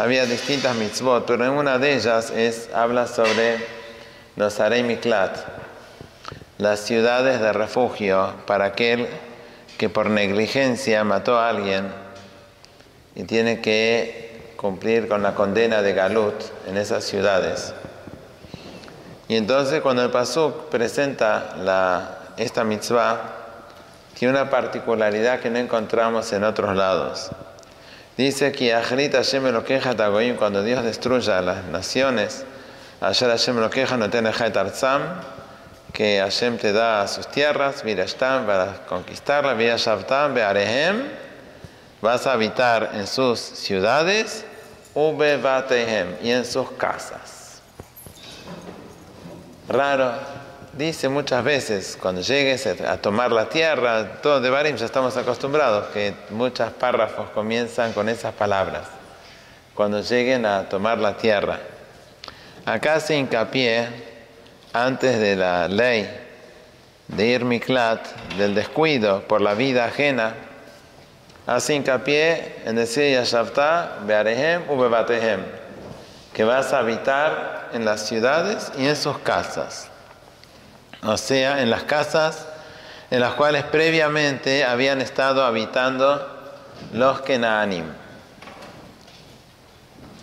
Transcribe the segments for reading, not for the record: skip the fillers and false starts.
había distintas mitzvot, pero en una de ellas habla sobre los Arei Miklat, las ciudades de refugio para aquel que por negligencia mató a alguien y tiene que cumplir con la condena de Galut en esas ciudades. Y entonces cuando el Pasuk presenta esta mitzvah, tiene una particularidad que no encontramos en otros lados. Dice que Achrit Hashem Elokeja Tagoim, cuando Dios destruya a las naciones, Asher Hashem Elokeja Noten Lecha et Arzam, que Hashem te da sus tierras, Virashtam, para conquistarlas, Virashavtam, Bearehem, vas a habitar en sus ciudades, Ubevatehem, y en sus casas. Raro, dice muchas veces, cuando llegues a tomar la tierra, todo de Barim ya estamos acostumbrados, que muchos párrafos comienzan con esas palabras, cuando lleguen a tomar la tierra. Acá se hincapié, antes de la ley de Ir Miklat, del descuido por la vida ajena, hace hincapié en decir Yashavta, Bearehem, Ubebatehem, que vas a habitar en las ciudades y en sus casas. O sea, en las casas en las cuales previamente habían estado habitando los Kenaanim.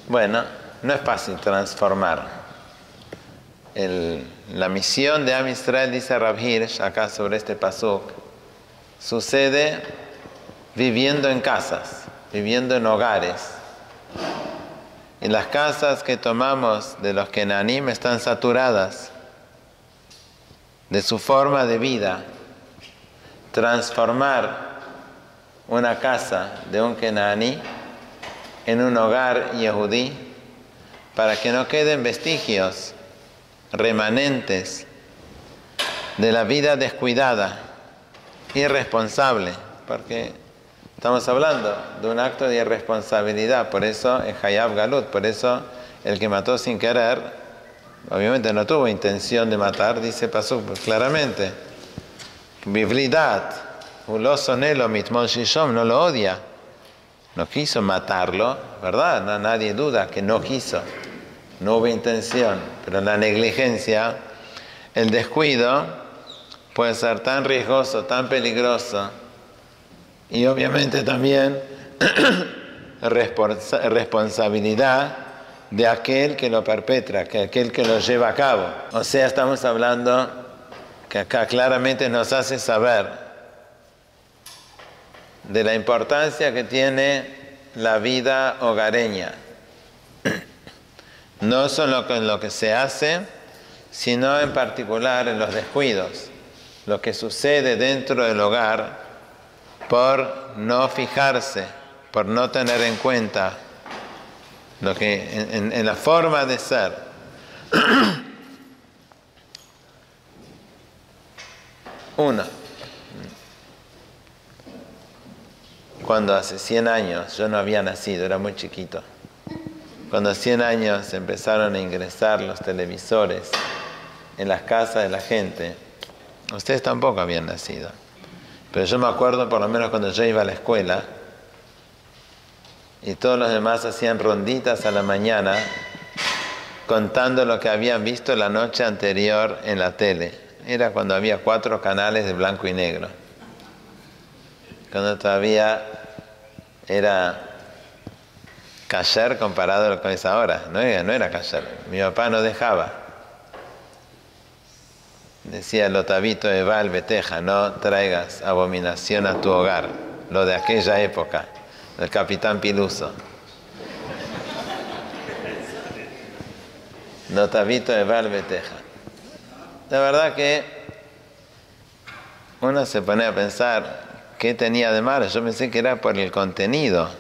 Bueno, no es fácil transformar. La misión de Am Israel, dice Rav Hirsch, acá sobre este pasuk, sucede viviendo en casas, viviendo en hogares. Y las casas que tomamos de los Kenaanim están saturadas de su forma de vida. Transformar una casa de un Kenaaní en un hogar yehudí para que no queden vestigios, remanentes de la vida descuidada, irresponsable, porque estamos hablando de un acto de irresponsabilidad, por eso es Hayab Galut, por eso el que mató sin querer, obviamente no tuvo intención de matar, dice Pasuk claramente, Bivlidat, Ulosonelo Mitmon Shishom, no lo odia, no quiso matarlo, ¿verdad? No, nadie duda que no quiso. No hubo intención, pero la negligencia, el descuido, puede ser tan riesgoso, tan peligroso, y obviamente también responsabilidad de aquel que lo perpetra, que aquel que lo lleva a cabo. O sea, estamos hablando que acá claramente nos hace saber de la importancia que tiene la vida hogareña. No solo en lo que se hace, sino en particular en los descuidos, lo que sucede dentro del hogar por no fijarse, por no tener en cuenta lo que en la forma de ser. Uno, cuando hace 100 años, yo no había nacido, era muy chiquito. Cuando 100 años empezaron a ingresar los televisores en las casas de la gente, ustedes tampoco habían nacido. Pero yo me acuerdo, por lo menos cuando yo iba a la escuela, y todos los demás hacían ronditas a la mañana, contando lo que habían visto la noche anterior en la tele. Era cuando había 4 canales de blanco y negro. Cuando todavía era kasher comparado con esa hora. No era kasher. Mi papá no dejaba. Decía Lotavito de Val Beteja, no traigas abominación a tu hogar. Lo de aquella época, del capitán Piluso. Lotavito de Val Beteja. La verdad que uno se pone a pensar qué tenía de malo. Yo pensé que era por el contenido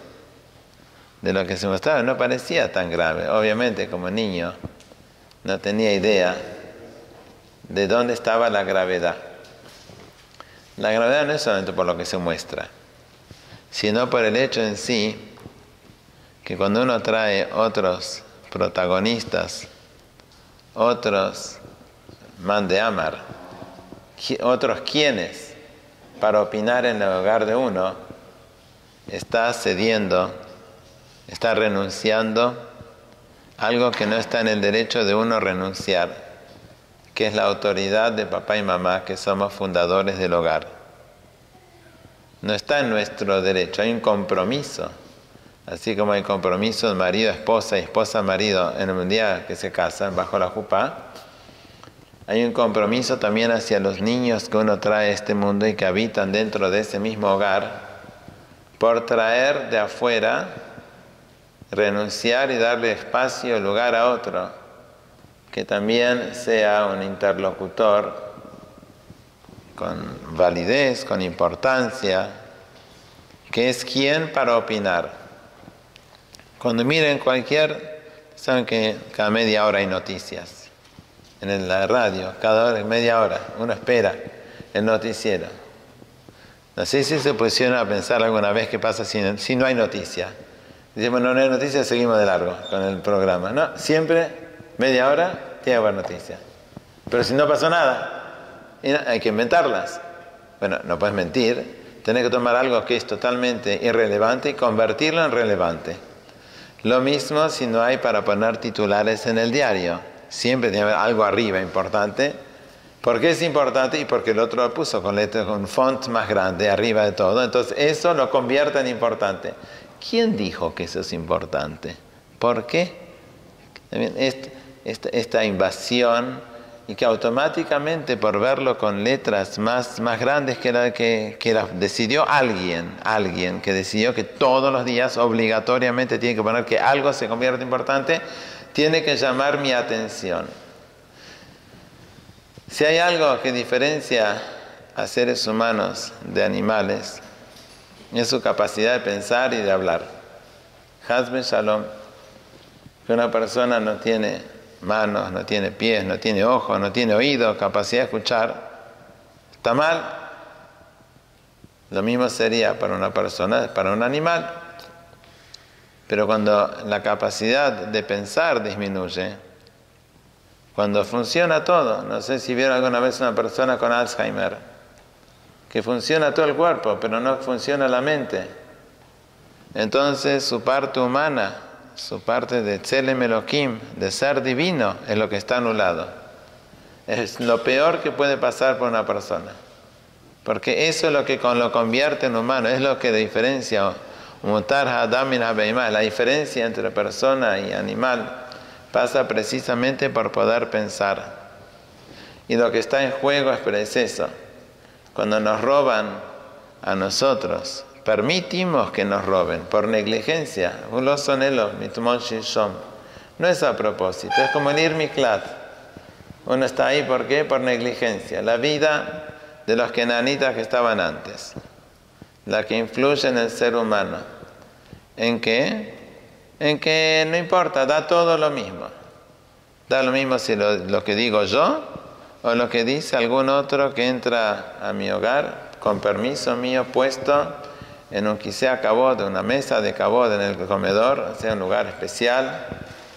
de lo que se mostraba, no parecía tan grave. Obviamente, como niño, no tenía idea de dónde estaba la gravedad. La gravedad no es solamente por lo que se muestra, sino por el hecho en sí que cuando uno trae otros protagonistas, otros man de amar, otros quienes, para opinar en el hogar de uno, está cediendo, está renunciando a algo que no está en el derecho de uno renunciar, que es la autoridad de papá y mamá, que somos fundadores del hogar. No está en nuestro derecho, hay un compromiso. Así como hay compromiso de marido-esposa y esposa-marido en el día que se casan bajo la jupá, hay un compromiso también hacia los niños que uno trae a este mundo y que habitan dentro de ese mismo hogar, por traer de afuera, renunciar y darle espacio y lugar a otro, que también sea un interlocutor con validez, con importancia, que es quien para opinar. Cuando miren saben que cada media hora hay noticias en la radio, cada hora, media hora, uno espera el noticiero. No sé si se pusieron a pensar alguna vez qué pasa si no hay noticia. Dicen, bueno, no hay noticia, seguimos de largo con el programa. No, siempre media hora tiene que haber noticia. Pero si no pasó nada, hay que inventarlas. Bueno, no puedes mentir, tenés que tomar algo que es totalmente irrelevante y convertirlo en relevante. Lo mismo si no hay para poner titulares en el diario. Siempre tiene que haber algo arriba importante. ¿Por qué es importante? Y porque el otro lo puso con letras, con font más grande arriba de todo. Entonces eso lo convierte en importante. ¿Quién dijo que eso es importante? ¿Por qué? Esta invasión, y que automáticamente por verlo con letras más grandes que decidió alguien que decidió que todos los días obligatoriamente tiene que poner que algo se convierte importante, tiene que llamar mi atención. Si hay algo que diferencia a seres humanos de animales, es su capacidad de pensar y de hablar. Hazbe Shalom, que una persona no tiene manos, no tiene pies, no tiene ojos, no tiene oídos, capacidad de escuchar, está mal. Lo mismo sería para una persona, para un animal. Pero cuando la capacidad de pensar disminuye, cuando funciona todo, no sé si vieron alguna vez una persona con Alzheimer, que funciona todo el cuerpo, pero no funciona la mente. Entonces su parte humana, su parte de Tselem Elohim, de ser divino, es lo que está anulado. Es lo peor que puede pasar por una persona. Porque eso es lo que lo convierte en humano, es lo que diferencia Mutar Hadam min Habeimah. La diferencia entre persona y animal pasa precisamente por poder pensar. Y lo que está en juego es eso. Cuando nos roban a nosotros, permitimos que nos roben por negligencia. No es a propósito, es como el Ir Miklat. Uno está ahí, ¿por qué? Por negligencia. La vida de los kenanitas que estaban antes, la que influye en el ser humano. ¿En qué? En que no importa, da todo lo mismo. Da lo mismo si lo que digo yo o lo que dice algún otro que entra a mi hogar con permiso mío, puesto en un quisea kabod, una mesa de kabod en el comedor, o sea, un lugar especial.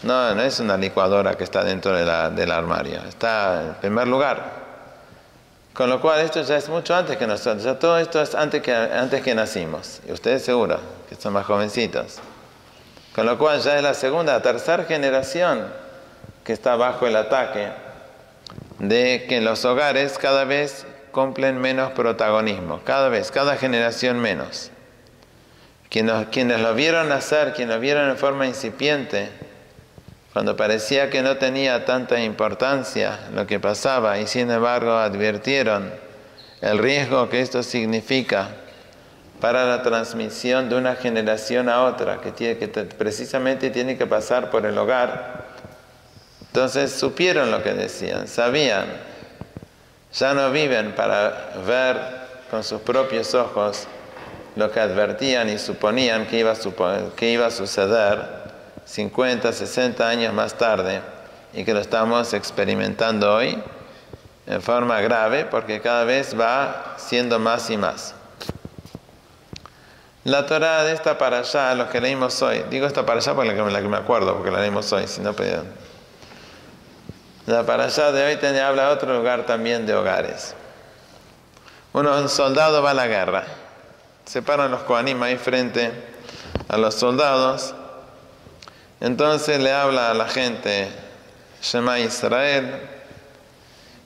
No es una licuadora que está dentro del armario, está en primer lugar. Con lo cual esto ya es mucho antes que nosotros, ya todo esto es antes que nacimos, y ustedes seguro que son más jovencitos. Con lo cual ya es la segunda, tercera generación que está bajo el ataque de que en los hogares cada vez cumplen menos protagonismo, cada generación menos. Quienes lo vieron nacer, quienes lo vieron en forma incipiente, cuando parecía que no tenía tanta importancia lo que pasaba, y sin embargo advirtieron el riesgo que esto significa para la transmisión de una generación a otra, que precisamente tiene que pasar por el hogar. Entonces supieron lo que decían, sabían, ya no viven para ver con sus propios ojos lo que advertían y suponían que iba a suceder 50, 60 años más tarde, y que lo estamos experimentando hoy en forma grave, porque cada vez va siendo más y más. La Torá de esta parashá, lo que leímos hoy, digo esta parashá porque la que me acuerdo, porque la leímos hoy, si no pedían. La parashá de hoy habla de otro lugar también de hogares. Un soldado va a la guerra, se paran los kohanim ahí frente a los soldados Entonces le habla a la gente, Shema Israel,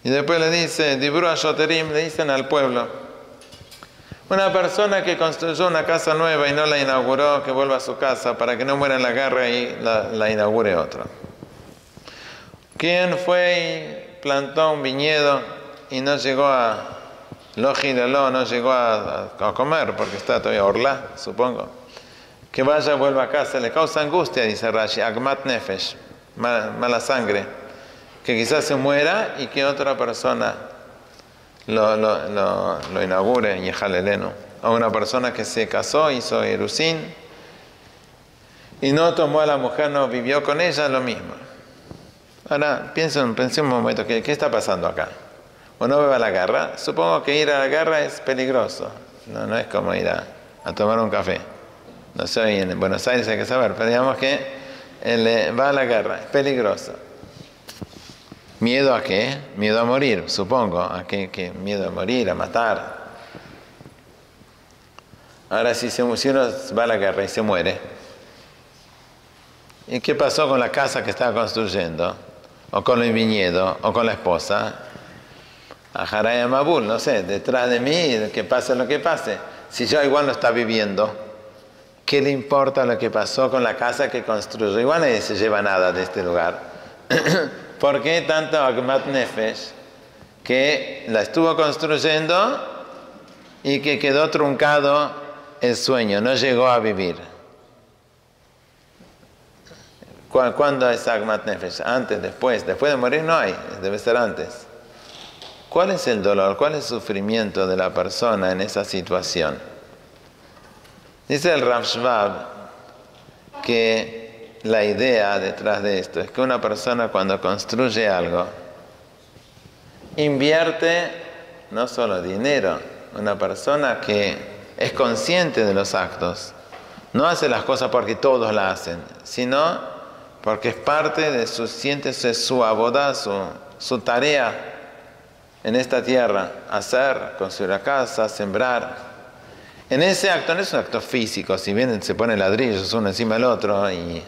y después le dice, Dibru Ashoterim, le dicen al pueblo, una persona que construyó una casa nueva y no la inauguró, que vuelva a su casa para que no muera en la guerra y la inaugure otra. ¿Quién fue y plantó un viñedo y no llegó a no llegó a comer porque está todavía orla, supongo? Que vaya, vuelva a casa, le causa angustia, dice Rashi, Agmat Nefesh, mala sangre, que quizás se muera y que otra persona lo inaugure, Yehalelenu. O una persona que se casó, hizo Erusín, y no tomó a la mujer, no vivió con ella, lo mismo. Ahora, pensé un momento, ¿qué está pasando acá? Uno va a la guerra, supongo que ir a la guerra es peligroso, no es como ir a tomar un café. No sé, en Buenos Aires hay que saber, pero digamos que él va a la guerra, es peligroso. ¿Miedo a qué? Miedo a morir, supongo. ¿A qué? Miedo a morir, a matar. Ahora, si uno va a la guerra y se muere, ¿y qué pasó con la casa que estaba construyendo? ¿O con el viñedo? ¿O con la esposa? A Haraya Mabul, no sé, detrás de mí, que pase lo que pase. Si yo igual no está viviendo, ¿qué le importa lo que pasó con la casa que construyó? Igual nadie se lleva nada de este lugar. ¿Por qué tanto Agmat Nefesh que la estuvo construyendo y que quedó truncado el sueño, no llegó a vivir? ¿Cuándo es Agmat Nefesh? ¿Antes, después? Después de morir no hay, debe ser antes. ¿Cuál es el dolor? ¿Cuál es el sufrimiento de la persona en esa situación? Dice el Rav Shvab que la idea detrás de esto es que una persona cuando construye algo invierte no solo dinero, una persona que es consciente de los actos, no hace las cosas porque todos la hacen, sino porque es parte de siéntese su abodá, su tarea en esta tierra, hacer, construir la casa, sembrar. En ese acto no es un acto físico, si bien se ponen ladrillos uno encima del otro y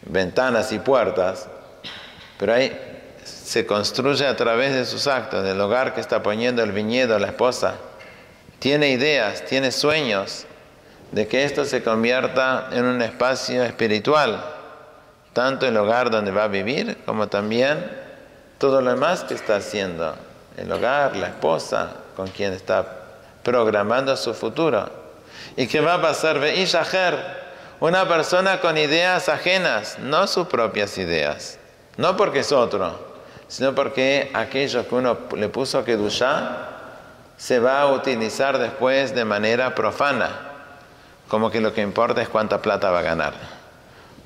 ventanas y puertas, pero ahí se construye a través de sus actos, del hogar que está poniendo el viñedo, la esposa. Tiene ideas, tiene sueños de que esto se convierta en un espacio espiritual, tanto el hogar donde va a vivir, como también todo lo demás que está haciendo, el hogar, la esposa, con quien está programando su futuro. ¿Y qué va a pasar? Ve'ishaher, una persona con ideas ajenas, no sus propias ideas, no porque es otro, sino porque aquello que uno le puso Kedushá se va a utilizar después de manera profana, como que lo que importa es cuánta plata va a ganar,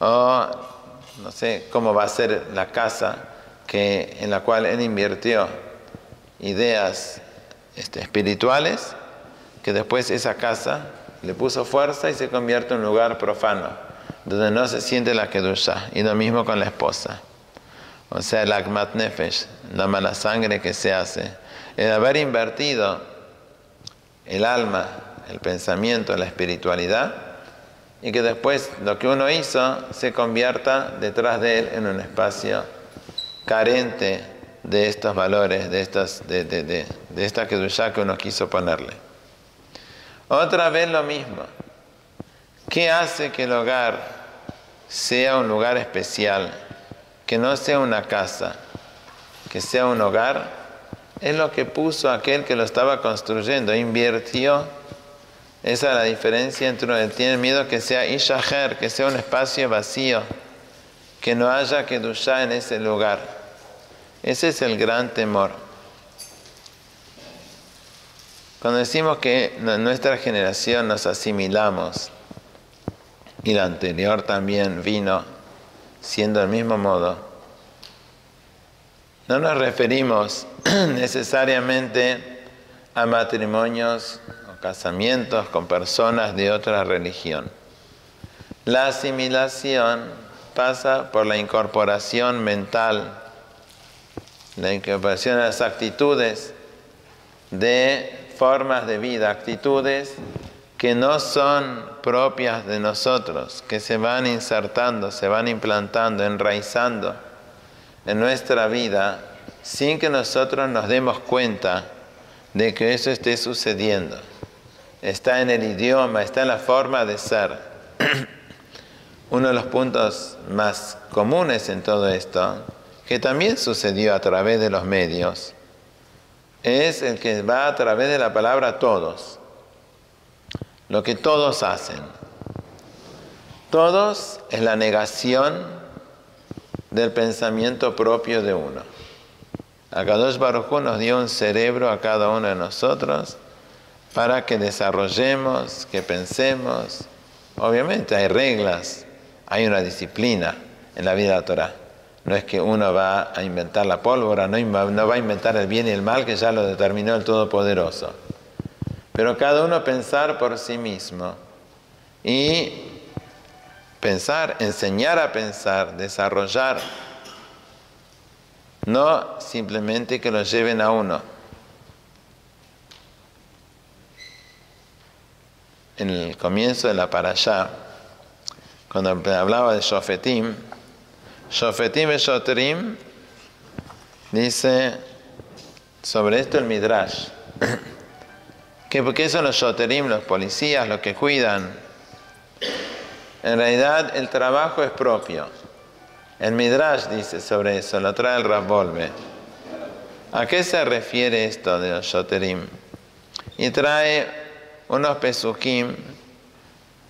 o no sé cómo va a ser la casa en la cual él invirtió ideas espirituales, que después esa casa le puso fuerza y se convierte en un lugar profano, donde no se siente la Kedushá. Y lo mismo con la esposa. O sea, el Agmat Nefesh, la mala sangre que se hace, el haber invertido el alma, el pensamiento, la espiritualidad, y que después lo que uno hizo se convierta detrás de él en un espacio carente de estos valores, de esta Kedushá que uno quiso ponerle. Otra vez lo mismo. ¿Qué hace que el hogar sea un lugar especial? Que no sea una casa, que sea un hogar. Es lo que puso aquel que lo estaba construyendo, invirtió. Esa es la diferencia entre uno que tiene miedo que sea Ishaher, que sea un espacio vacío, que no haya Kedushá en ese lugar. Ese es el gran temor. Cuando decimos que nuestra generación nos asimilamos y la anterior también vino siendo del mismo modo, no nos referimos necesariamente a matrimonios o casamientos con personas de otra religión. La asimilación pasa por la incorporación mental, la incorporación de las actitudes de formas de vida, actitudes que no son propias de nosotros, que se van insertando, se van implantando, enraizando en nuestra vida sin que nosotros nos demos cuenta de que eso esté sucediendo. Está en el idioma, está en la forma de ser. Uno de los puntos más comunes en todo esto, que también sucedió a través de los medios, es el que va a través de la palabra todos. Lo que todos hacen. Todos es la negación del pensamiento propio de uno. Akadosh Baruj Hu nos dio un cerebro a cada uno de nosotros para que desarrollemos, que pensemos. Obviamente hay reglas, hay una disciplina en la vida de la Torah. No es que uno va a inventar la pólvora, no va a inventar el bien y el mal, que ya lo determinó el Todopoderoso. Pero cada uno pensar por sí mismo y pensar, enseñar a pensar, desarrollar, no simplemente que lo lleven a uno. En el comienzo de la parashá, cuando hablaba de Shofetim y Shotrim, dice sobre esto el Midrash. ¿Qué son los Shotrim, los policías, los que cuidan? En realidad el trabajo es propio. El Midrash dice sobre eso, lo trae el Rav Wolbe. ¿A qué se refiere esto de los Shotrim? Y trae unos pesukim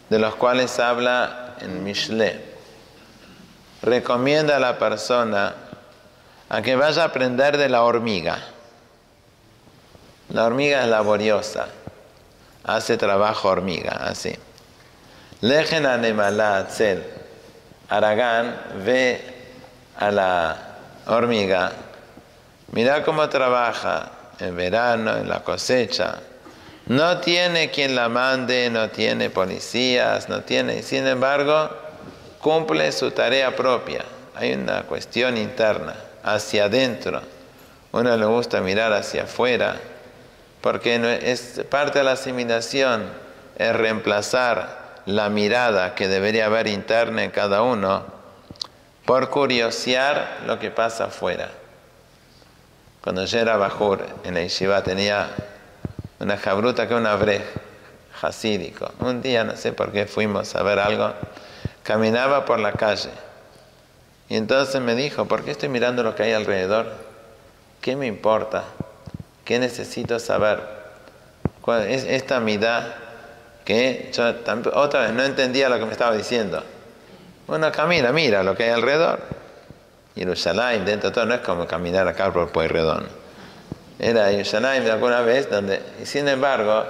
de los cuales habla en Mishle. Recomienda a la persona a que vaya a aprender de la hormiga. La hormiga es laboriosa, hace trabajo hormiga, así. Lejen anemala atzel. Aragán ve a la hormiga, mira cómo trabaja en verano, en la cosecha. No tiene quien la mande, no tiene policías, no tiene, sin embargo, cumple su tarea propia. Hay una cuestión interna, hacia adentro. Uno le gusta mirar hacia afuera, porque es parte de la asimilación, es reemplazar la mirada que debería haber interna en cada uno por curiosear lo que pasa afuera. Cuando yo era bajur en la yeshiva tenía una jabruta que un abrej hasídico. Un día, no sé por qué, fuimos a ver algo, caminaba por la calle y entonces me dijo: ¿por qué estoy mirando lo que hay alrededor? ¿Qué me importa? ¿Qué necesito saber? ¿Cuál es esta midá? Que yo otra vez no entendía lo que me estaba diciendo. Uno camina, mira lo que hay alrededor. Jerusalén, dentro de todo, no es como caminar acá por Pueyrredón. Era Jerusalén de alguna vez donde, y sin embargo,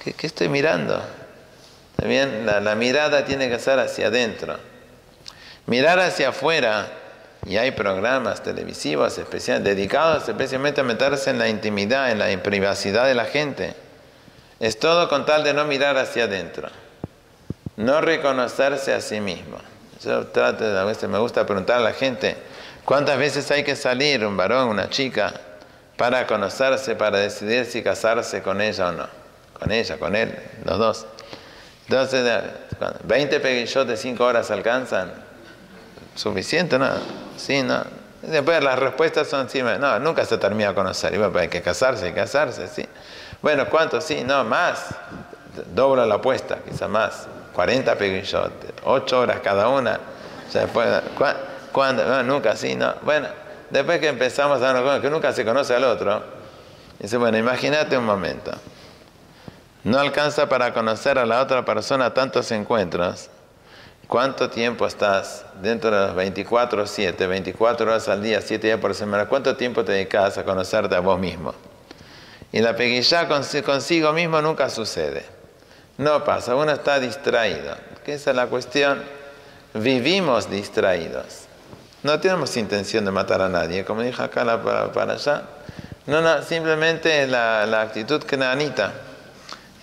¿qué estoy mirando? También la mirada tiene que ser hacia adentro. Mirar hacia afuera, y hay programas televisivos dedicados especialmente a meterse en la intimidad, en la privacidad de la gente. Es todo con tal de no mirar hacia adentro, no reconocerse a sí mismo. Yo a veces me gusta preguntar a la gente, ¿cuántas veces hay que salir un varón, una chica, para conocerse, para decidir si casarse con ella o no? Con ella, con él, los dos. Entonces, 20 peguillotes de 5 horas alcanzan. ¿Suficiente? No. Sí, no. Después las respuestas son encima. No, nunca se termina de conocer. Y bueno, hay que casarse, sí. Bueno, ¿cuánto? Sí, no, más. Dobla la apuesta, quizá más. 40 peguillotes, 8 horas cada una. O sea, después, ¿cuándo? No, nunca, sí, no. Bueno, después que empezamos a darnos cuenta que nunca se conoce al otro, dice, bueno, imagínate un momento. No alcanza para conocer a la otra persona tantos encuentros. ¿Cuánto tiempo estás dentro de los 24/7, 24 horas al día, 7 días por semana? ¿Cuánto tiempo te dedicas a conocerte a vos mismo? Y la peguillá consigo mismo nunca sucede. No pasa, uno está distraído. Que esa es la cuestión. Vivimos distraídos. No tenemos intención de matar a nadie, como dijo acá para allá. No, simplemente la actitud canaanita,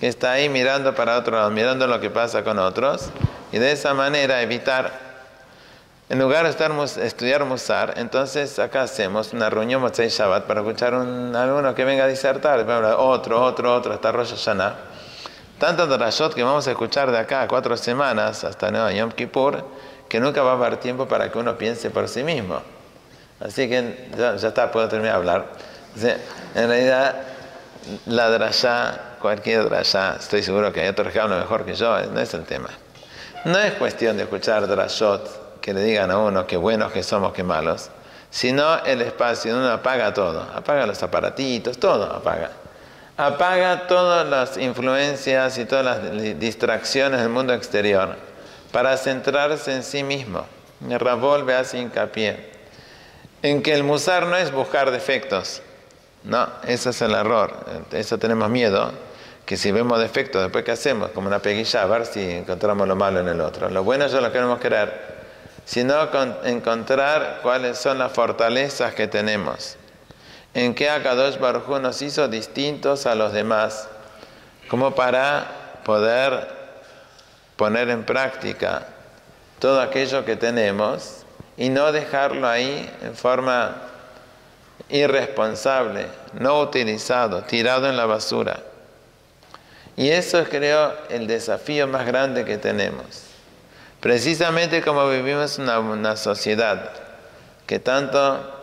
que está ahí mirando para otro lado, mirando lo que pasa con otros, y de esa manera evitar, en lugar de estudiar Musar, entonces acá hacemos una reunión Motzei Shabbat para escuchar alguno que venga a disertar, otro, hasta Rosh Hashanah, Tanto drashot que vamos a escuchar de acá a 4 semanas hasta Yom Kippur, que nunca va a haber tiempo para que uno piense por sí mismo. Así que ya está, puedo terminar de hablar. O sea, en realidad, la drashá, cualquier drashá, estoy seguro que hay otros que hablan mejor que yo, no es el tema. No es cuestión de escuchar drashot que le digan a uno qué buenos que somos, qué malos, sino el espacio donde uno apaga todo, apaga los aparatitos, todo apaga. Apaga todas las influencias y todas las distracciones del mundo exterior para centrarse en sí mismo. Rav Wolbe hace hincapié en que el musar no es buscar defectos. No, ese es el error. Eso tenemos miedo, que si vemos defectos, después ¿qué hacemos? Como una peguilla, a ver si encontramos lo malo en el otro. Lo bueno ya lo queremos querer, sino encontrar cuáles son las fortalezas que tenemos. En qué Akadosh Baruj Hu nos hizo distintos a los demás, como para poder poner en práctica todo aquello que tenemos y no dejarlo ahí en forma irresponsable, no utilizado, tirado en la basura. Y eso es, creo, el desafío más grande que tenemos. Precisamente como vivimos en una sociedad que tanto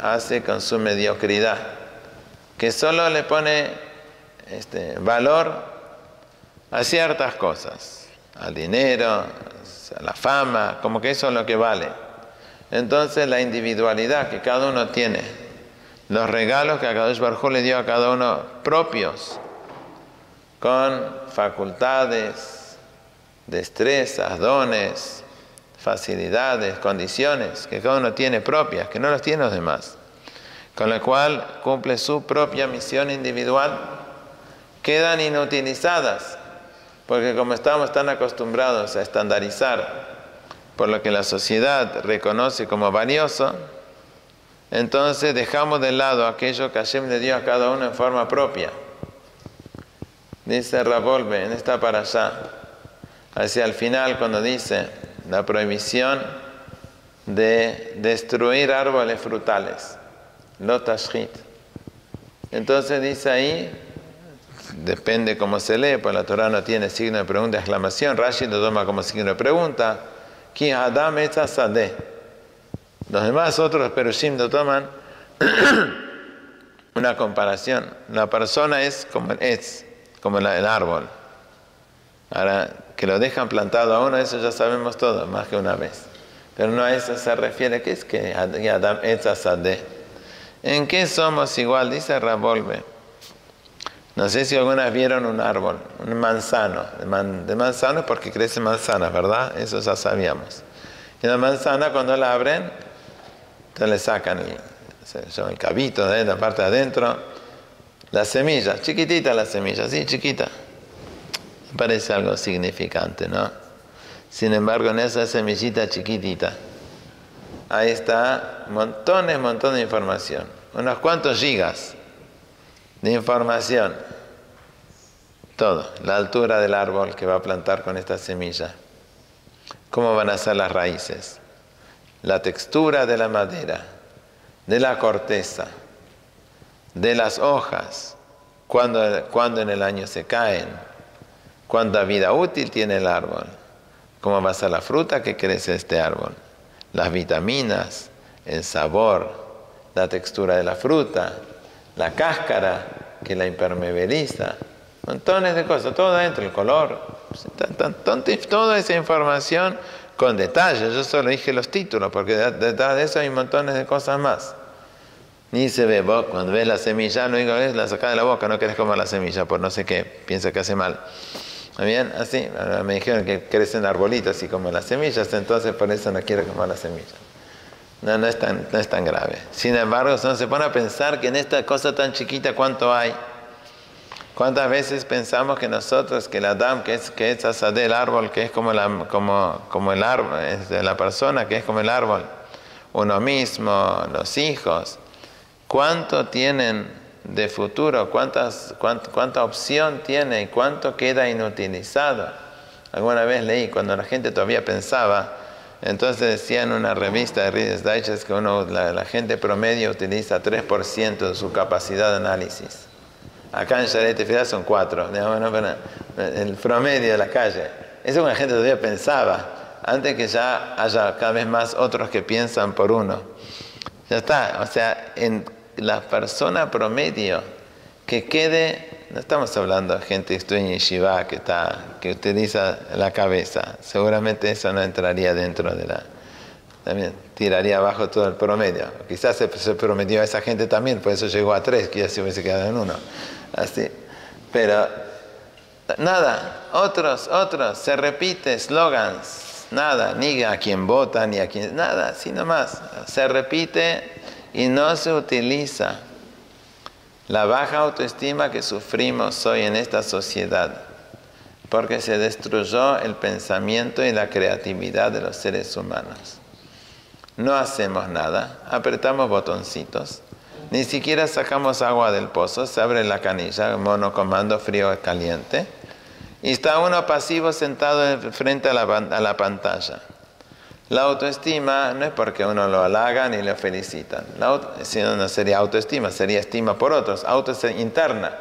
hace con su mediocridad, que solo le pone valor a ciertas cosas, al dinero, a la fama, como que eso es lo que vale. Entonces la individualidad que cada uno tiene, los regalos que Akadosh Baruj Hu le dio a cada uno propios, con facultades, destrezas, dones, facilidades, condiciones que cada uno tiene propias, que no los tienen los demás, con lo cual cumple su propia misión individual, quedan inutilizadas, porque como estamos tan acostumbrados a estandarizar por lo que la sociedad reconoce como valioso, entonces dejamos de lado aquello que Hashem le dio a cada uno en forma propia. Dice Rav Wolbe en esta parashá, hacia el final, cuando dice la prohibición de destruir árboles frutales, lo tashchit. Entonces dice ahí, depende cómo se lee, pues la Torah no tiene signo de pregunta, exclamación. Rashi lo toma como signo de pregunta. Ki Adam etz hasadeh. Los demás otros perushim lo toman una comparación. La persona es como el etz, como el árbol. Ahora, que lo dejan plantado a uno, eso ya sabemos todo, más que una vez. Pero no a eso se refiere, que es que Adam etz hasadeh. ¿En qué somos igual? Dice Rav Wolbe. No sé si algunas vieron un árbol, un manzano. De manzano porque crecen manzanas, ¿verdad? Eso ya sabíamos. Y la manzana, cuando la abren, entonces le sacan el cabito de la parte de adentro, la semilla, chiquitita la semilla, sí, chiquita. Parece algo significante, ¿no? Sin embargo, en esa semillita chiquitita, ahí está montones de información. Unos cuantos gigas de información. Todo. La altura del árbol que va a plantar con esta semilla. Cómo van a ser las raíces. La textura de la madera. De la corteza. De las hojas. Cuándo en el año se caen. Cuánta vida útil tiene el árbol. Cómo va a ser la fruta que crece este árbol. Las vitaminas. El sabor. La textura de la fruta. La cáscara que la impermeabiliza, montones de cosas, todo adentro, el color, toda esa información con detalle. Yo solo dije los títulos, porque detrás de eso hay montones de cosas más. Ni se ve, vos cuando ves la semilla, lo único que ves, la sacás de la boca, no querés comer la semilla, por no sé qué, piensa que hace mal. ¿Bien? Así, me dijeron que crecen arbolitos así como las semillas, entonces por eso no quiero comer la semilla. No es tan grave. Sin embargo, uno se pone a pensar que en esta cosa tan chiquita, ¿cuánto hay? ¿Cuántas veces pensamos que nosotros, que el Adam, que es hasadeh, el árbol, que es como el árbol, es de la persona, que es como el árbol, uno mismo, los hijos, cuánto tienen de futuro, cuánta opción tiene y cuánto queda inutilizado? Alguna vez leí, cuando la gente todavía pensaba, entonces decía en una revista de Reader's Digest que la gente promedio utiliza 3% de su capacidad de análisis. Acá en Sharet Tefilá son 4, digamos, ¿no? Pero el promedio de la calle. Eso es lo que la gente todavía pensaba, antes que ya haya cada vez más otros que piensan por uno. Ya está, o sea, en la persona promedio que quede, no estamos hablando de gente que estudia en Yeshiva, que utiliza la cabeza, seguramente eso no entraría dentro de la... También tiraría abajo todo el promedio. Quizás se prometió a esa gente también, por eso llegó a 3, que ya se hubiese quedado en 1. Así. Pero nada, otros, se repite, slogans, nada, ni a quien vota, ni a quien, nada, así nomás. Se repite y no se utiliza. La baja autoestima que sufrimos hoy en esta sociedad, porque se destruyó el pensamiento y la creatividad de los seres humanos. No hacemos nada, apretamos botoncitos, ni siquiera sacamos agua del pozo, se abre la canilla, monocomando frío o caliente, y está uno pasivo sentado frente a la pantalla. La autoestima no es porque uno lo halagan y lo felicitan, sino no sería autoestima, sería estima por otros, interna.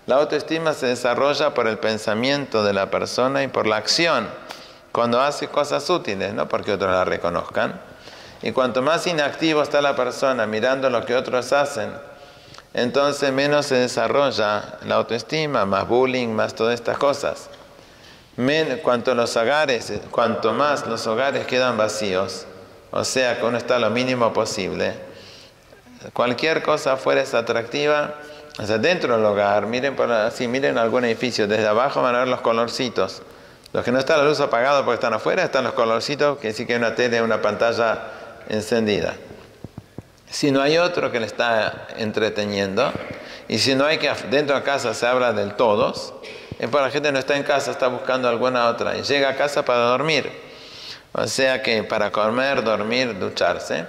La autoestima se desarrolla por el pensamiento de la persona y por la acción, cuando hace cosas útiles, no porque otros la reconozcan. Y cuanto más inactivo está la persona mirando lo que otros hacen, entonces menos se desarrolla la autoestima, más bullying, más todas estas cosas. Cuanto más los hogares quedan vacíos, o sea que uno está lo mínimo posible, cualquier cosa afuera es atractiva, o sea, dentro del hogar, miren algún edificio, desde abajo van a ver los colorcitos. Los que no está la luz apagada porque están afuera, están los colorcitos, que sí que hay una tele, una pantalla encendida. Si no hay otro que le está entreteniendo, y si no hay que dentro de casa se habla del todos, es porque la gente no está en casa, está buscando alguna otra y llega a casa para dormir. O sea que para comer, dormir, ducharse,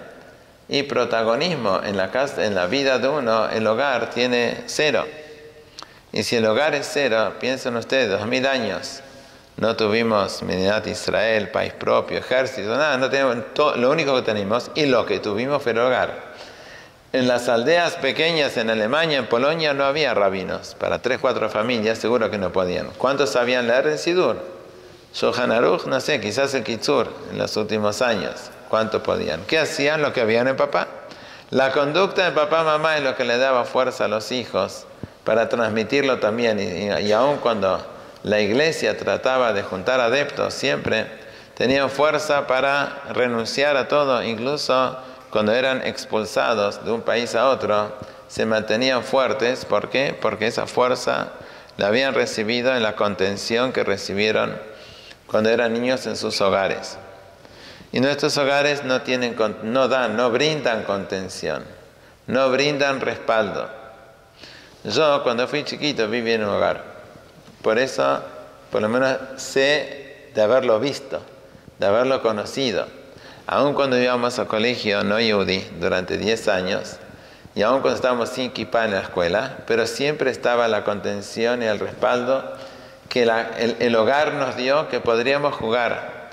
y protagonismo en la casa, en la vida de uno, el hogar tiene 0. Y si el hogar es 0, piensen ustedes, 2000 años. No tuvimos Medianat Israel, país propio, ejército, nada, no tenemos, lo único que tenemos y lo que tuvimos fue el hogar. En las aldeas pequeñas en Alemania, en Polonia, no había rabinos. Para 3, 4 familias seguro que no podían. ¿Cuántos sabían leer el Sidur? Shulchan Aruch, no sé, quizás el Kitzur en los últimos años. ¿Cuánto podían? ¿Qué hacían? Lo que habían en papá. La conducta de papá y mamá es lo que le daba fuerza a los hijos para transmitirlo también. Y aun cuando la iglesia trataba de juntar adeptos, siempre tenían fuerza para renunciar a todo, incluso cuando eran expulsados de un país a otro, se mantenían fuertes. ¿Por qué? Porque esa fuerza la habían recibido en la contención que recibieron cuando eran niños en sus hogares. Y nuestros hogares no brindan contención, no brindan respaldo. Yo, cuando fui chiquito, viví en un hogar. Por eso, por lo menos sé de haberlo visto, de haberlo conocido. Aun cuando íbamos al colegio no yudí durante 10 años, y aun cuando estábamos sin kippah en la escuela, pero siempre estaba la contención y el respaldo que el hogar nos dio, que podríamos jugar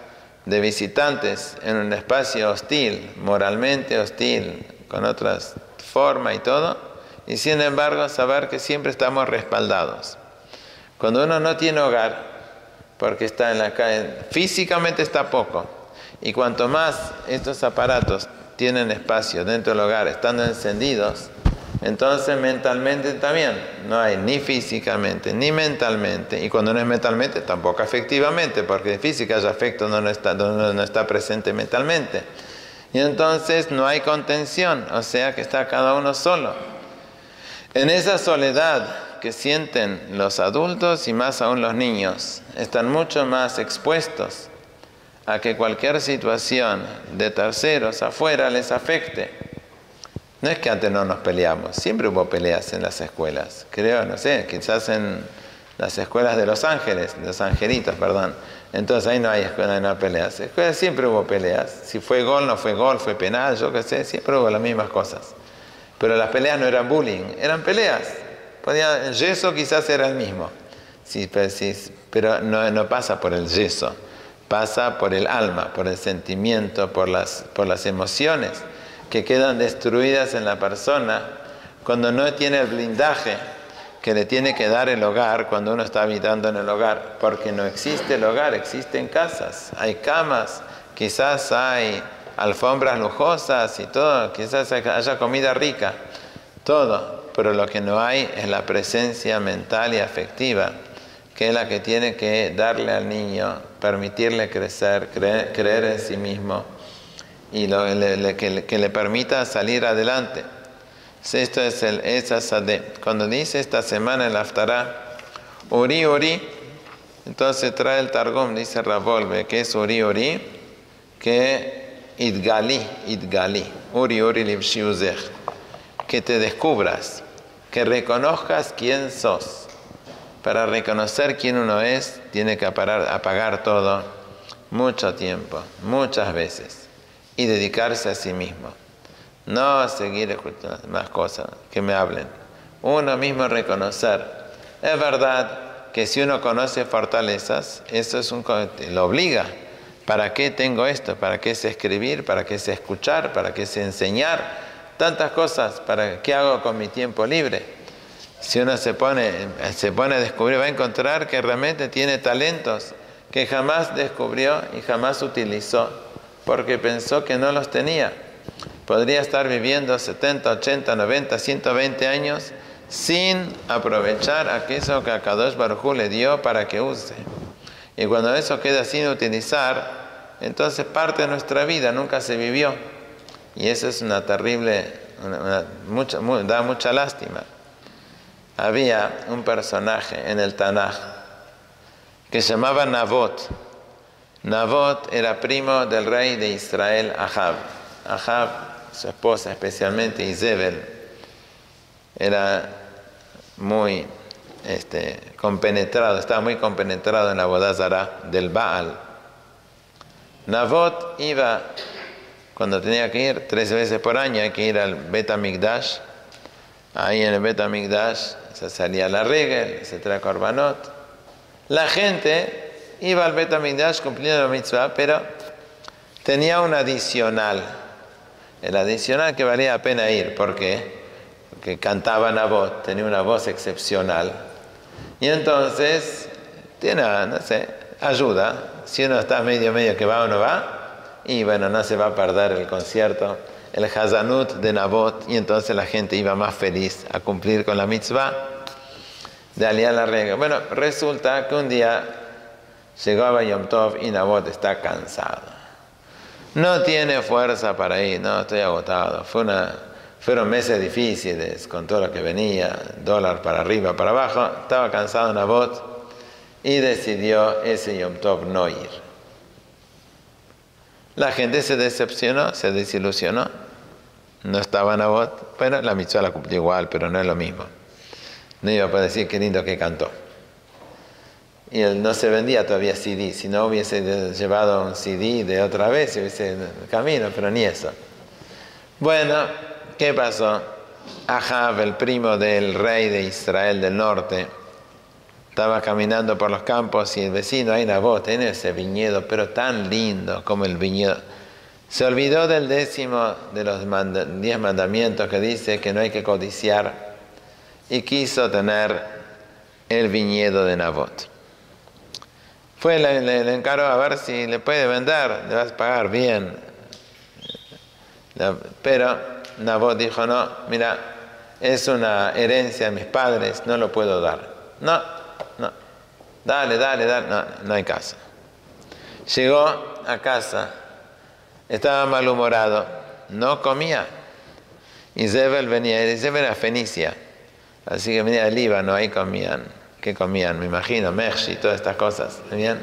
de visitantes en un espacio hostil, moralmente hostil, con otras formas y todo, y sin embargo saber que siempre estamos respaldados. Cuando uno no tiene hogar, porque está en la calle, físicamente está poco, y cuanto más estos aparatos tienen espacio dentro del hogar, estando encendidos, entonces mentalmente también no hay ni físicamente ni mentalmente, y cuando no es mentalmente tampoco afectivamente, porque de física hay afecto no está presente mentalmente, y entonces no hay contención, o sea que está cada uno solo. En esa soledad que sienten los adultos y más aún los niños, están mucho más expuestos a que cualquier situación de terceros afuera les afecte. No es que antes no nos peleamos, siempre hubo peleas en las escuelas. Creo, no sé, quizás en las escuelas de Los Ángeles, los angelitos, perdón. Entonces ahí no hay escuelas, no hay peleas. En escuelas siempre hubo peleas. Si fue gol, no fue gol, fue penal, yo qué sé, siempre hubo las mismas cosas. Pero las peleas no eran bullying, eran peleas. El yeso quizás era el mismo, pero no pasa por el yeso, pasa por el alma, por el sentimiento, por las emociones que quedan destruidas en la persona cuando no tiene el blindaje que le tiene que dar el hogar cuando uno está habitando en el hogar, porque no existe el hogar, existen casas, hay camas, quizás hay alfombras lujosas y todo, quizás haya comida rica, todo, pero lo que no hay es la presencia mental y afectiva, que es la que tiene que darle al niño, permitirle crecer, creer en sí mismo y que le permita salir adelante. Esto es el Esasadeh. Cuando dice esta semana en la Haftará, Uri, Uri, entonces trae el Targum, dice Ravolve, que es Uri, Uri, que Idgali, Uri, Uri, Livshiuzech, que te descubras, que reconozcas quién sos. Para reconocer quién uno es, tiene que apagar todo, mucho tiempo, muchas veces, y dedicarse a sí mismo. No seguir escuchando más cosas que me hablen. Uno mismo reconocer. Es verdad que si uno conoce fortalezas, eso es lo obliga. ¿Para qué tengo esto? ¿Para qué sé escribir? ¿Para qué sé escuchar? ¿Para qué sé enseñar? Tantas cosas. ¿Para qué hago con mi tiempo libre? Si uno se pone a descubrir, va a encontrar que realmente tiene talentos que jamás descubrió y jamás utilizó porque pensó que no los tenía. Podría estar viviendo 70, 80, 90, 120 años sin aprovechar aquello que a Kadosh Baruj Hu le dio para que use. Y cuando eso queda sin utilizar, entonces parte de nuestra vida nunca se vivió. Y eso es una terrible, da mucha lástima. Había un personaje en el Tanaj que se llamaba Nabot. Nabot era primo del rey de Israel, Ahab. Ahab, su esposa especialmente, Izebel, era muy compenetrado, estaba muy compenetrado en la boda zará del Baal. Nabot iba, cuando tenía que ir, 3 veces por año, hay que ir al Bet HaMikdash. Ahí en el Bet HaMikdash se salía la regel, se trae korbanot. La gente iba al Bet HaMikdash cumpliendo la mitzvah, pero tenía un adicional. El adicional que valía la pena ir. ¿Por qué? Porque cantaba Nabot, tenía una voz excepcional. Y entonces, tiene, no sé, ayuda. Si uno está medio que va o no va, y bueno, no se va a perder el concierto, el Hazanut de Nabot, y entonces la gente iba más feliz a cumplir con la mitzvah de aliar la regla. Bueno, resulta que un día llegaba Yom Tov y Nabot está cansado. No tiene fuerza para ir, no, estoy agotado. Fueron meses difíciles con todo lo que venía, dólar para arriba, para abajo. Estaba cansado Nabot y decidió ese Yom Tov no ir. La gente se decepcionó, se desilusionó. No estaba Nabot, pero la mitzvah la cumplió igual, pero no es lo mismo. No iba a poder decir qué lindo que cantó. Y él no se vendía todavía CD. Si no hubiese llevado un CD de otra vez, hubiese camino, pero ni eso. Bueno, ¿qué pasó? Ahab, el primo del rey de Israel del norte, estaba caminando por los campos y el vecino ahí Nabot tiene ese viñedo, pero tan lindo como el viñedo. Se olvidó del 10º de los 10 mandamientos que dice que no hay que codiciar y quiso tener el viñedo de Nabot. Fue, le encargó a ver si le puede vender, le vas a pagar bien. Pero Nabot dijo, no, mira, es una herencia de mis padres, no lo puedo dar. No, dale, no hay caso. Llegó a casa, estaba malhumorado, no comía. Izebel venía, Izebel era fenicia, así que venía del Líbano, ahí comían. ¿Qué comían? Me imagino, mexi, todas estas cosas. ¿Bien?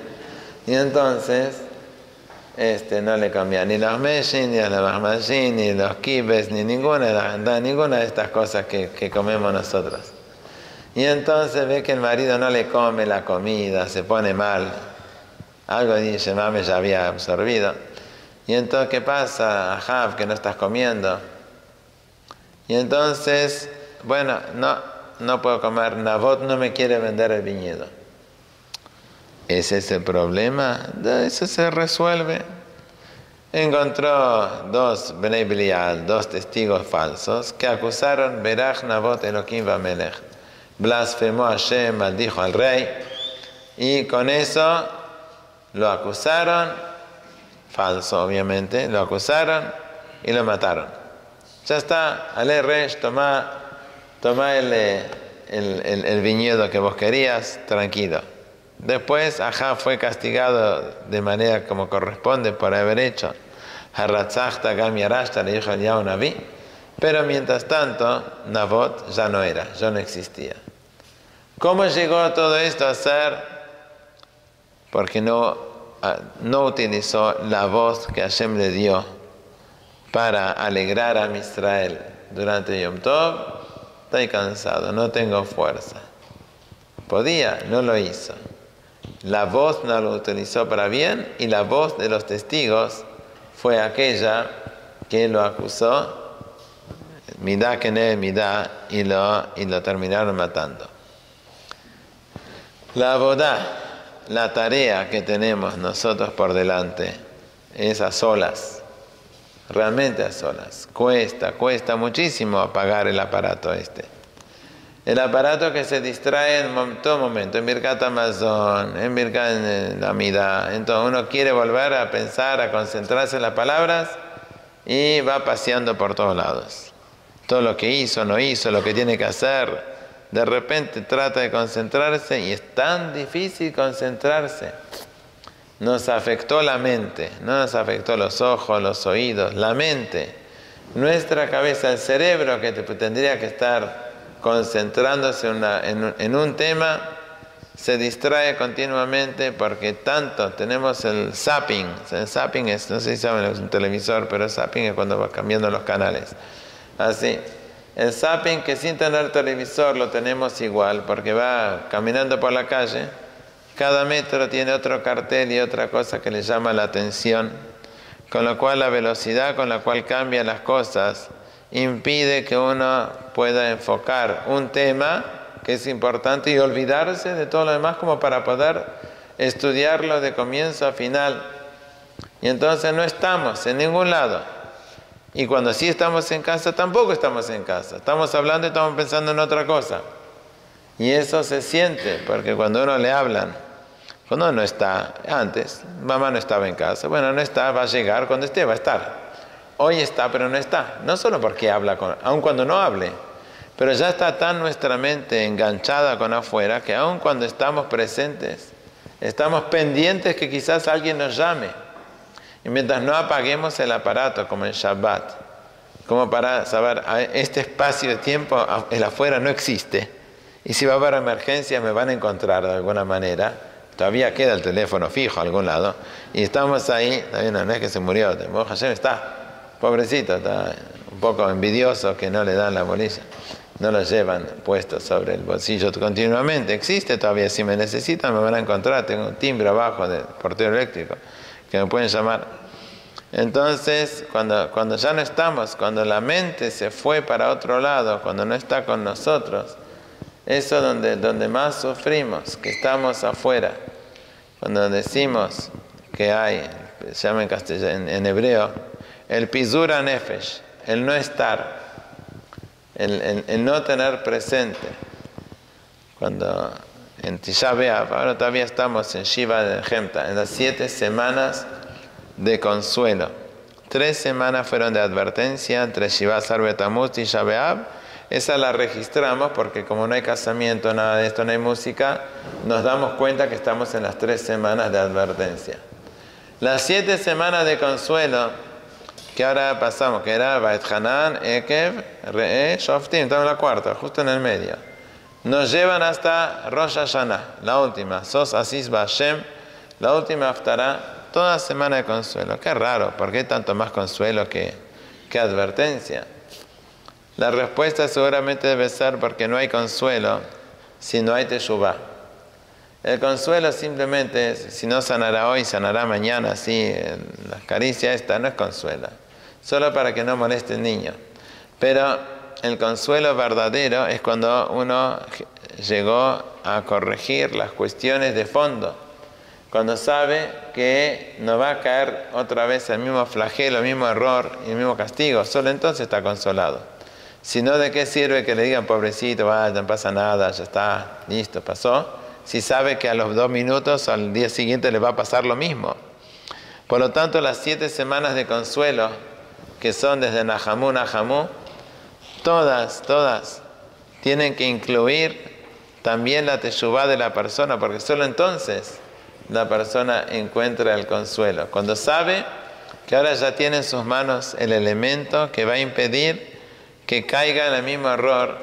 Y entonces, no le comían ni los mexi, ni los mahmashí, ni los kibes, ni ninguna de estas cosas que comemos nosotros. Y entonces ve que el marido no le come la comida, se pone mal. Algo dice, mame ya había absorbido. Y entonces, ¿qué pasa, Ahab, que no estás comiendo? Y entonces, bueno, no puedo comer, Nabot no me quiere vender el viñedo. ¿Ese es el problema? Eso se resuelve. Encontró 2 Bnei Belial, 2 testigos falsos, que acusaron Berach Nabot Elohim Vamelech. blasfemó a Hashem, maldijo al rey, y con eso lo acusaron, falso obviamente, lo acusaron y lo mataron. Ya está, Ale Resh, toma el viñedo que vos querías, tranquilo. Después Ahab fue castigado de manera como corresponde por haber hecho Haratzachta Gam Yarashta, le dijo ya un Naví, pero mientras tanto Nabot ya no existía. ¿Cómo llegó todo esto a ser? Porque no utilizó la voz que Hashem le dio para alegrar a Israel durante Yom Tov. Estoy cansado, no tengo fuerza. Podía, no lo hizo. La voz no lo utilizó para bien y la voz de los testigos fue aquella que lo acusó, midá kene midá, y lo terminaron matando. La bodá, la tarea que tenemos nosotros por delante es a solas, realmente a solas. Cuesta muchísimo apagar el aparato este. El aparato que se distrae en todo momento, en Birkat Hamazon, en Birkat Amida. Entonces uno quiere volver a pensar, a concentrarse en las palabras y va paseando por todos lados. Todo lo que hizo, no hizo, lo que tiene que hacer. De repente trata de concentrarse y es tan difícil concentrarse. Nos afectó la mente, no nos afectó los ojos, los oídos, la mente. Nuestra cabeza, el cerebro que tendría que estar concentrándose en un tema, se distrae continuamente porque tanto tenemos el zapping. El zapping es, no sé si saben, es un televisor, pero el zapping es cuando va cambiando los canales. Así, el zapping que sin tener televisor lo tenemos igual, porque va caminando por la calle, cada metro tiene otro cartel y otra cosa que le llama la atención, con lo cual la velocidad con la cual cambian las cosas impide que uno pueda enfocar un tema que es importante y olvidarse de todo lo demás como para poder estudiarlo de comienzo a final. Y entonces no estamos en ningún lado. Y cuando sí estamos en casa, tampoco estamos en casa. Estamos hablando y estamos pensando en otra cosa. Y eso se siente, porque cuando uno le hablan, cuando uno no está, antes, mamá no estaba en casa, bueno, no está, va a llegar, cuando esté va a estar. Hoy está, pero no está. No solo porque habla, aun cuando no hable, pero ya está tan nuestra mente enganchada con afuera que aun cuando estamos presentes, estamos pendientes que quizás alguien nos llame. Y mientras no apaguemos el aparato, como en Shabbat, como para saber, este espacio de tiempo, el afuera no existe. Y si va a haber emergencia, me van a encontrar de alguna manera. Todavía queda el teléfono fijo a algún lado. Y estamos ahí, no es que se murió, Hashem está. Pobrecito, está un poco envidioso que no le dan la bolilla, no lo llevan puesto sobre el bolsillo continuamente. Existe todavía, si me necesitan me van a encontrar, tengo un timbre abajo del portero eléctrico que me pueden llamar. Entonces, cuando ya no estamos, cuando la mente se fue para otro lado, cuando no está con nosotros, eso es donde más sufrimos, que estamos afuera. Cuando decimos que hay, se llama en castellano, en hebreo, el pizura nefesh, el no estar, el no tener presente. Cuando en Tisha B'Av, ahora todavía estamos en Shiva de Hemta, en las 7 semanas de consuelo. 3 semanas fueron de advertencia entre Shiva Sarve Tammuz y Tisha B'Av. Esa la registramos porque como no hay casamiento, nada de esto, no hay música, nos damos cuenta que estamos en las 3 semanas de advertencia. Las 7 semanas de consuelo que ahora pasamos, que era Beit Hanan, Ekev, Re'e, Shoftim, estamos en la 4, justo en el medio. Nos llevan hasta Rosh Hashanah, la última, Sos Asis Bashem, la última Haftarah, toda semana de consuelo. Qué raro, ¿por qué tanto más consuelo que advertencia? La respuesta seguramente debe ser porque no hay consuelo si no hay Teshuvah. El consuelo simplemente es, si no sanará hoy, sanará mañana, así, la caricia esta no es consuelo, solo para que no moleste el niño. Pero el consuelo verdadero es cuando uno llegó a corregir las cuestiones de fondo, cuando sabe que no va a caer otra vez el mismo flagelo, el mismo error y el mismo castigo, solo entonces está consolado. Si no, ¿de qué sirve que le digan, pobrecito, vaya, no pasa nada, ya está, listo, pasó? Si sabe que a los 2 minutos o al día siguiente le va a pasar lo mismo. Por lo tanto, las 7 semanas de consuelo, que son desde Nahamú, todas tienen que incluir también la teshuvá de la persona, porque solo entonces la persona encuentra el consuelo. Cuando sabe que ahora ya tiene en sus manos el elemento que va a impedir que caiga en el mismo error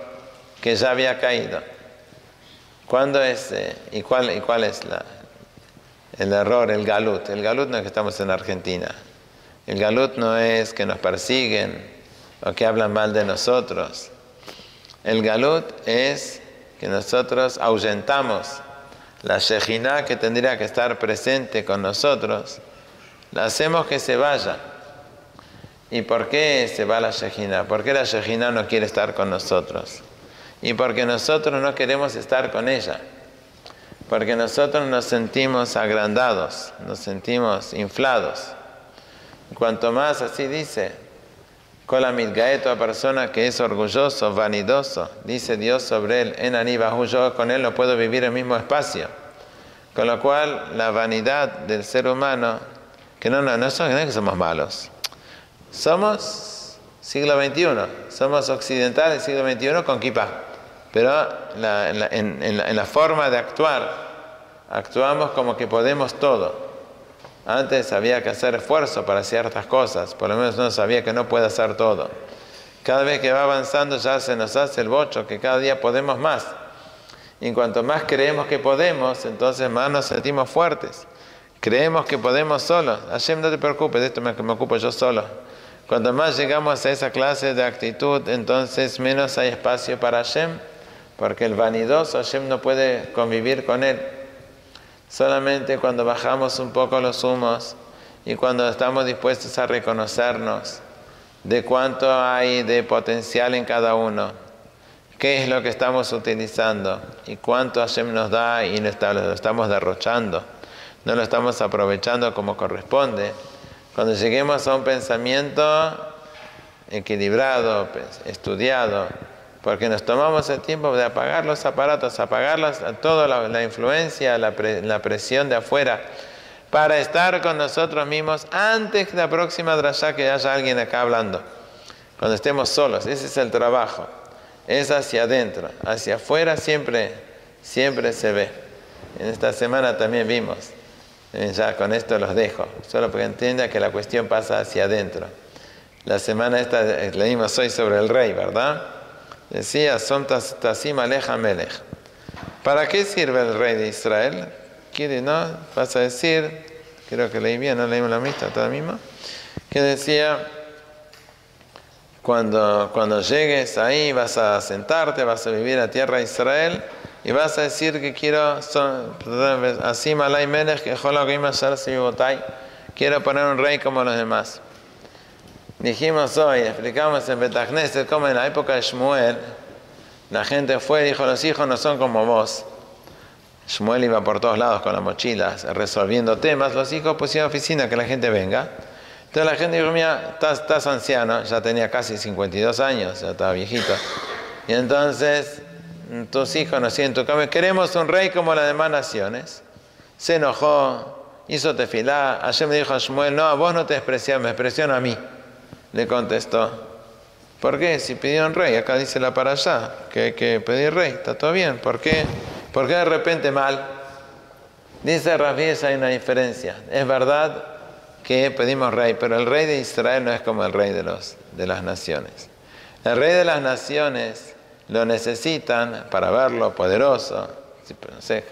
que ya había caído. ¿Cuándo es y cuál es el error, el galut? El galut no es que estamos en Argentina. El galut no es que nos persiguen o que hablan mal de nosotros. El galut es que nosotros ahuyentamos la Shejinah que tendría que estar presente con nosotros. La hacemos que se vaya. ¿Y por qué se va la Shejinah? ¿Por qué la Shejinah no quiere estar con nosotros? Y porque nosotros no queremos estar con ella. Porque nosotros nos sentimos agrandados, nos sentimos inflados. Cuanto más, así dice, Kola mitgae, toda persona que es orgulloso, vanidoso, dice Dios sobre él, en anibahu, yo con él no puedo vivir en el mismo espacio. Con lo cual, la vanidad del ser humano, que no es que somos malos. Somos siglo XXI, somos occidentales siglo XXI con kippah. Pero en la forma de actuar, actuamos como que podemos todo. Antes había que hacer esfuerzo para ciertas cosas, por lo menos uno sabía que no puede hacer todo. Cada vez que va avanzando ya se nos hace el bocho, que cada día podemos más. Y cuanto más creemos que podemos, entonces más nos sentimos fuertes. Creemos que podemos solos. Hashem, no te preocupes, de esto me ocupo yo solo. Cuanto más llegamos a esa clase de actitud, entonces menos hay espacio para Hashem, porque el vanidoso Hashem no puede convivir con él. Solamente cuando bajamos un poco los humos y cuando estamos dispuestos a reconocernos de cuánto hay de potencial en cada uno, qué es lo que estamos utilizando y cuánto Hashem nos da y lo estamos derrochando, no lo estamos aprovechando como corresponde. Cuando lleguemos a un pensamiento equilibrado, estudiado, porque nos tomamos el tiempo de apagar los aparatos, apagar toda la influencia, la presión de afuera, para estar con nosotros mismos antes de la próxima drashá que haya alguien acá hablando. Cuando estemos solos, ese es el trabajo. Es hacia adentro, hacia afuera siempre se ve. En esta semana también vimos. Ya con esto los dejo, solo porque entienda que la cuestión pasa hacia adentro. La semana esta leímos hoy sobre el rey, ¿verdad? Decía, Som Tasim Aleja Melech. ¿Para qué sirve el rey de Israel? Quiere, ¿no? Vas a decir, creo que leí bien, no leímos la misma, toda misma, que decía, cuando llegues ahí vas a sentarte, vas a vivir a tierra de Israel, y vas a decir que quiero poner un rey como los demás. Dijimos hoy, explicamos en Beit Knesset cómo en la época de Shmuel la gente fue y dijo, los hijos no son como vos. Shmuel iba por todos lados con las mochilas resolviendo temas, los hijos pusieron oficina que la gente venga. Entonces la gente dijo, mira, estás anciano, ya tenía casi 52 años, ya estaba viejito. Y entonces tus hijos nos siguen tu camino, queremos un rey como las demás naciones. Se enojó, hizo tefilá. Hashem me dijo a Shmuel, no, a vos no te despreciaron, me despreciaron a mí. Le contestó, ¿por qué? Si pidieron rey, acá dice la para allá, que hay que pedir rey, está todo bien. ¿Por qué? ¿Por qué de repente mal? Dice Rav, hay una diferencia. Es verdad que pedimos rey, pero el rey de Israel no es como el rey de las naciones. El rey de las naciones lo necesitan para verlo poderoso, no sé,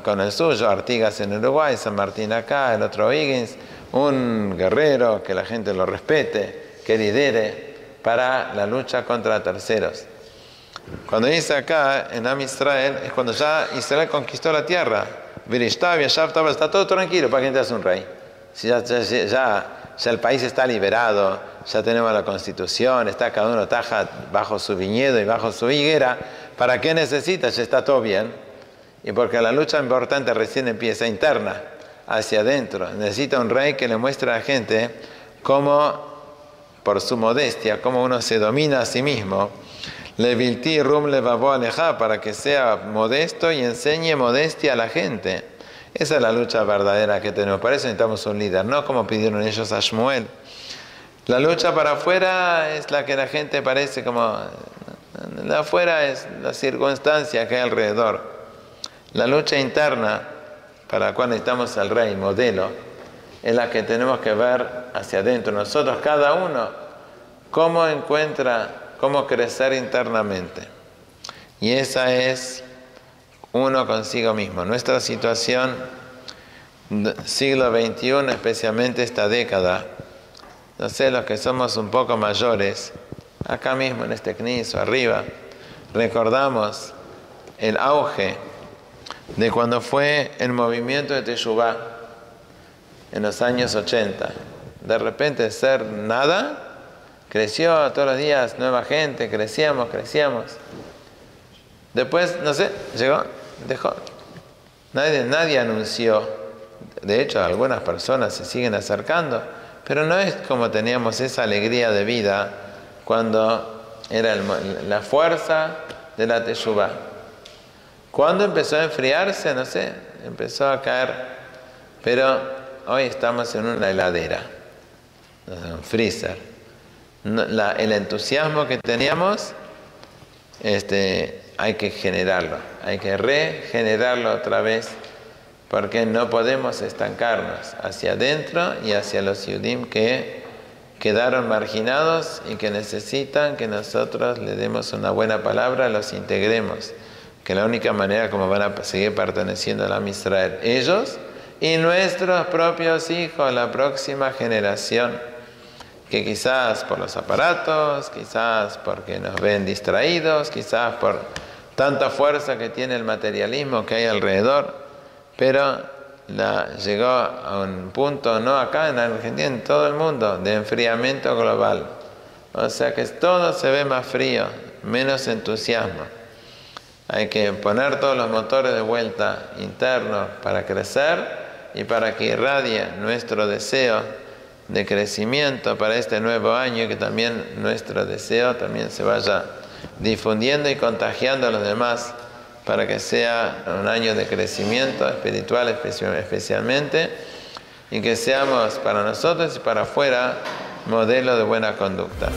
con el suyo, Artigas en Uruguay, San Martín acá, el otro Higgins, un guerrero que la gente lo respete, que lidere para la lucha contra terceros. Cuando dice acá en Am Israel, es cuando ya Israel conquistó la tierra, está todo tranquilo para que entres un rey. Si ya el país está liberado, ya tenemos la constitución, está cada uno taja bajo su viñedo y bajo su higuera, ¿para qué necesitas? Ya está todo bien. Y porque la lucha importante recién empieza interna, hacia adentro. Necesita un rey que le muestre a la gente cómo por su modestia, cómo uno se domina a sí mismo. Levilti rum levavo aleja, para que sea modesto y enseñe modestia a la gente. Esa es la lucha verdadera que tenemos. Para eso necesitamos un líder, no como pidieron ellos a Shmuel. La lucha para afuera es la que la gente parece como... La afuera es la circunstancia que hay alrededor. La lucha interna, para la cual necesitamos al rey, modelo, es la que tenemos que ver hacia adentro. Nosotros, cada uno, cómo encuentra, cómo crecer internamente. Y esa es uno consigo mismo. Nuestra situación, siglo XXI, especialmente esta década, no sé, los que somos un poco mayores, acá mismo en este CNIS o arriba, recordamos el auge de cuando fue el movimiento de Teshuvá en los años 80. De repente ser nada, creció todos los días, nueva gente, crecíamos. Después, no sé, llegó, dejó. Nadie anunció. De hecho, algunas personas se siguen acercando, pero no es como teníamos esa alegría de vida cuando era la fuerza de la Teshuvá. Cuando empezó a enfriarse, no sé, empezó a caer, pero hoy estamos en una heladera, un freezer. El entusiasmo que teníamos, hay que generarlo, hay que regenerarlo otra vez, porque no podemos estancarnos hacia adentro y hacia los Yudim que quedaron marginados y que necesitan que nosotros les demos una buena palabra, los integremos, que la única manera como van a seguir perteneciendo a la Israel, ellos y nuestros propios hijos, la próxima generación, que quizás por los aparatos, quizás porque nos ven distraídos, quizás por tanta fuerza que tiene el materialismo que hay alrededor, pero llegó a un punto, no acá en Argentina, en todo el mundo, de enfriamiento global. O sea que todo se ve más frío, menos entusiasmo. Hay que poner todos los motores de vuelta internos para crecer y para que irradie nuestro deseo de crecimiento para este nuevo año, y que también nuestro deseo también se vaya difundiendo y contagiando a los demás, para que sea un año de crecimiento espiritual especialmente, y que seamos para nosotros y para afuera modelo de buena conducta.